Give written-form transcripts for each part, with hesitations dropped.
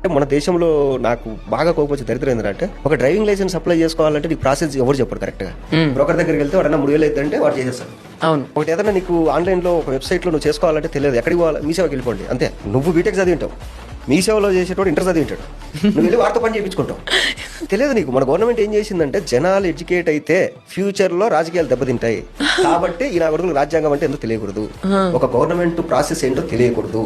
మన దేశంలో నాకు బాగా కోపొచ్చే దరిద్రం ఏంటంటే ఒక డ్రైవింగ్ లైసెన్స్ అప్లై చేసుకోవాలంటే నీకు ప్రాసెస్ ఎవరు చెప్పరు కరెక్ట్ గా. బ్రోకర్ దగ్గరికి వెళ్తే వాడన్నా 3,000 అవుతుందంటే వాడు చేసేస్తాడు. అవును. ఒకటి ఏదైనా నీకు ఆన్లైన్ లో ఒక వెబ్సైట్ లో నువ్వు చేసుకోవాలంటే తెలియదు, ఎక్కడికి పోవాలి, మీ సేవకి వెళ్ళిపోండి అంతే. నువ్వు బీటెక్ చదివి ఉంటావు, మీ సేవలో చేసేటోడు ఇంటర్ చదివి ఉంటాడు, నువ్వు వెళ్ళి వారితో పని చేయించుకుంటావు. తెలియదు నీకు. మన గవర్నమెంట్ ఏం చేసిందంటే జనాలు ఎడ్యుకేట్ అయితే ఫ్యూచర్ లో రాజకీయాలు దెబ్బతింటాయి కాబట్టి ఇలా కొడుకులు రాజ్యాంగం అంటే ఎందుకు తెలియకూడదు, ఒక గవర్నమెంట్ ప్రాసెస్ ఏంటో తెలియకూడదు,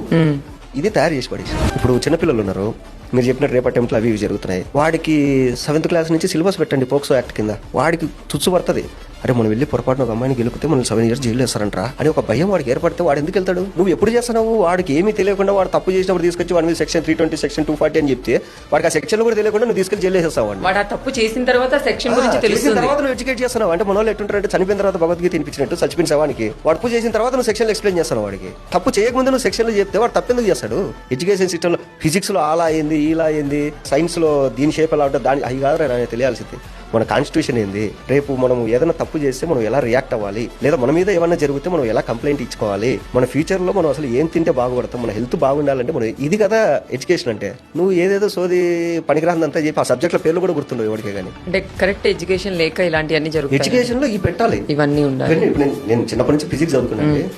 ఇది తయారు చేసి పడేసి. ఇప్పుడు చిన్నపిల్లలు ఉన్నారు, మీరు చెప్పినట్టు రేపు అటెంప్ట్లు అవి ఇవి జరుగుతున్నాయి, వాడికి 7th క్లాస్ నుంచి సిలబస్ పెట్టండి పోక్సో యాక్ట్ కింద, వాడికి తుచ్చు పడుతుంది. అరే మనం వెళ్ళి పొరపాటున ఒక అమ్మాయిని గెలిపితే మనం 7 years జైలు వేస్తారంటరా అని ఒక భయం వాడికి ఏర్పడితే వాడు ఎందుకు వెళ్తాడు? నువ్వు ఎప్పుడు చేస్తున్నావు? వాడికి ఏమీ తెలియకుండా వాడు తప్పు చేసినప్పుడు తీసుకొచ్చి వాడి మీద సెక్షన్ 320 సెక్షన్ 240 అని చెప్తే వాడికి ఆ సెక్షన్ కూడా తెలియకుండా నువ్వు తీసుకెళ్లి జైలు వేసేస్తావు. వాడు ఆ తప్పు చేసిన తర్వాత సెక్షన్ గురించి తెలిసిన తర్వాత నువ్వు ఎడ్యుకేట్ చేస్తున్నావు. అంటే మన వాళ్ళు ఎట్టుంటారంటే చనిపోయిన తర్వాత భగవద్గీత తినిపించినట్టు చచ్చిపోయిన శవానికి వాడు పూజ చేసిన తర్వాత నువ్వు సెక్షన్ ఎక్స్ప్లెయిన్ చేస్తావు. వాడికి తప్పు చేయకముందు నువ్వు సెక్షన్లు చెప్తే వాడు తప్పెందుకు చేస్తాడు? ఎడ్యుకేషన్ సిస్టమ్ లో ఫిజిక్స్ లో అలా అయింది ఇలా అయింది, సైన్స్ లో దీని షేప్ ఎలా ఉంటుంది, దాని అవి కాదు తెలియాల్సింది. మన కాన్స్టిట్యూషన్ ఏంది, రేపు మనం ఏదైనా తప్పు చేస్తే మనం ఎలా రియాక్ట్ అవ్వాలి, లేదా మన మీద ఏమైనా జరిగితే మనం ఎలా కంప్లైంట్ ఇచ్చుకోవాలి, మన ఫ్యూచర్ లో మనం అసలు ఏం తింటే బాగుపడతాం, మన హెల్త్ బాగుండాలంటే మనం ఇది కదా ఎడ్యుకేషన్ అంటే. నువ్వు ఏదేదో సోది పనికిరాందంతా చెప్పి ఆ సబ్జెక్ట్ల పేర్లు కూడా గుర్తుండవు ఎవరికే కానీ. అంటే కరెక్ట్ ఎడ్యుకేషన్ లేక ఇలాంటివన్నీ జరుగుతాయి. ఎడ్యుకేషన్ లో ఇవి పెట్టాలి, ఇవన్నీ ఉండాలి. నేను చిన్నప్పటి నుంచి ఫిజిక్స్ చదువుకున్నాను.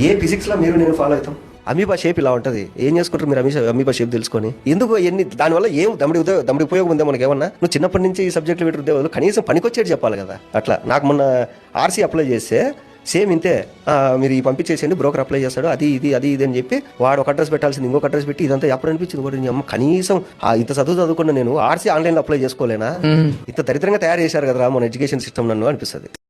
ఏ ఫిజిక్స్ లో మీరు నేను ఫాలో అవుతాం? అమీబా షేప్ ఇలా ఉంటుంది, ఏం చేసుకుంటారు మీరు అమీబా షేప్ తెలుసుకొని? ఎందుకు ఎన్ని దానివల్ల ఏం దమ్ముడి ఉపయోగం ఉందే మనకి ఏమన్నా? నువ్వు చిన్నప్పటి నుంచి ఈ సబ్జెక్టులు పెట్టుకుంటే కనీసం పనికొచ్చేది చెప్పాలి కదా. అట్లా నాకు మొన్న ఆర్సీ అప్లై చేస్తే సేమ్ ఇంతే, మీరు ఈ పంపించేసేయండి బ్రోకర్ అప్లై చేస్తాడు, అది ఇది అని చెప్పి వాడు ఒక అడ్రస్ పెట్టాల్సింది ఇంకొక అడ్రస్ పెట్టి ఇదంతా ఎప్పుడు అనిపించింది కూడా అమ్మ కనీసం ఇంత చదువుకున్నా నేను ఆర్సీ ఆన్లైన్ లో అప్లై చేసుకోలేనా? ఇంత దరిద్రంగా తయారు చేశారు కదా మన ఎడ్యుకేషన్ సిస్టమ్ నన్ను అనిపిస్తుంది.